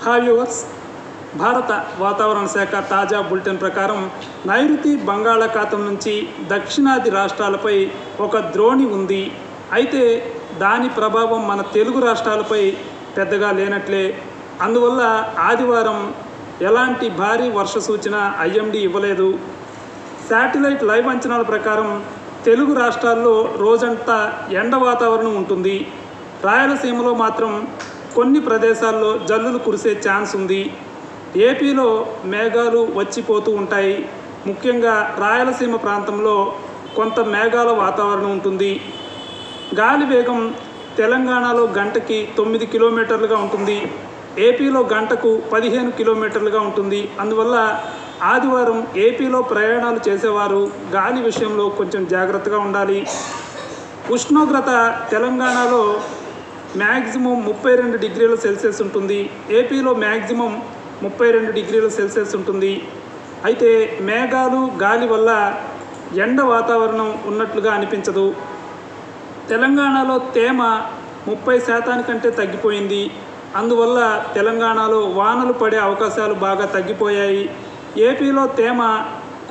Hi viewers, భారత వాతావరణ శాఖ తాజా బులెటిన్ ప్రకారం నైరుతి బంగాళాఖాతం నుంచి దక్షిణాది రాష్ట్రాలపై ఒక ద్రోణి ఉంది. అయితే దాని ప్రభావం మన తెలుగు రాష్ట్రాలపై పెద్దగా లేనట్లే. అందువల్ల ఆదివారం ఎలాంటి భారీ వర్ష సూచన ఐఎండీ ఇవ్వలేదు. శాటిలైట్ లైవ్ అంచనాల ప్రకారం తెలుగు రాష్ట్రాల్లో రోజంతా ఎండ వాతావరణం ఉంటుంది. రాయలసీమలో మాత్రం కొన్ని ప్రదేశాల్లో జల్లులు కురిసే ఛాన్స్ ఉంది. ఏపీలో మేఘాలు వచ్చిపోతూ ఉంటాయి. ముఖ్యంగా రాయలసీమ ప్రాంతంలో కొంత మేఘాల వాతావరణం ఉంటుంది. గాలి వేగం తెలంగాణలో గంటకి 9 కిలోమీటర్లుగా ఉంటుంది. ఏపీలో గంటకు 15 కిలోమీటర్లుగా ఉంటుంది. అందువల్ల ఆదివారం ఏపీలో ప్రయాణాలు చేసేవారు గాలి విషయంలో కొంచెం జాగ్రత్తగా ఉండాలి. ఉష్ణోగ్రత తెలంగాణలో మ్యాక్సిమం 32 డిగ్రీల సెల్సియస్ ఉంటుంది. ఏపీలో మ్యాక్సిమం 32 డిగ్రీల సెల్సియస్ ఉంటుంది. అయితే మేఘాలు గాలి వల్ల ఎండ వాతావరణం ఉన్నట్లుగా అనిపించదు. తెలంగాణలో తేమ 30% కంటే తగ్గిపోయింది. అందువల్ల తెలంగాణలో వానలు పడే అవకాశాలు బాగా తగ్గిపోయాయి. ఏపీలో తేమ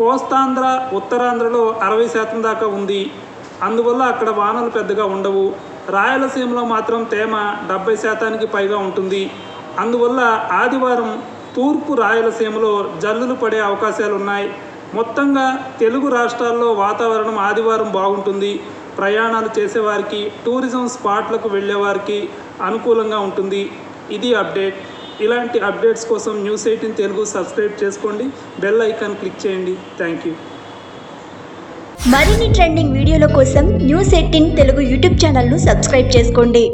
కోస్తాంధ్ర ఉత్తరాంధ్రలో 60% దాకా ఉంది. అందువల్ల అక్కడ వానలు పెద్దగా ఉండవు. రాయలసీమలో మాత్రం తేమ 70%కి పైగా ఉంటుంది. అందువల్ల ఆదివారం తూర్పు రాయలసీమలో జల్లులు పడే అవకాశాలు ఉన్నాయి. మొత్తంగా తెలుగు రాష్ట్రాల్లో వాతావరణం ఆదివారం బాగుంటుంది. ప్రయాణాలు చేసేవారికి, టూరిజం స్పాట్లకు వెళ్ళేవారికి అనుకూలంగా ఉంటుంది. ఇది అప్డేట్. ఇలాంటి అప్డేట్స్ కోసం News18 తెలుగు సబ్స్క్రైబ్ చేసుకోండి. బెల్ ఐకాన్ క్లిక్ చేయండి. Thank you. మరిన్ని ట్రెండింగ్ వీడియోల కోసం News18 తెలుగు యూట్యూబ్ ఛానల్ను సబ్స్క్రైబ్ చేసుకోండి.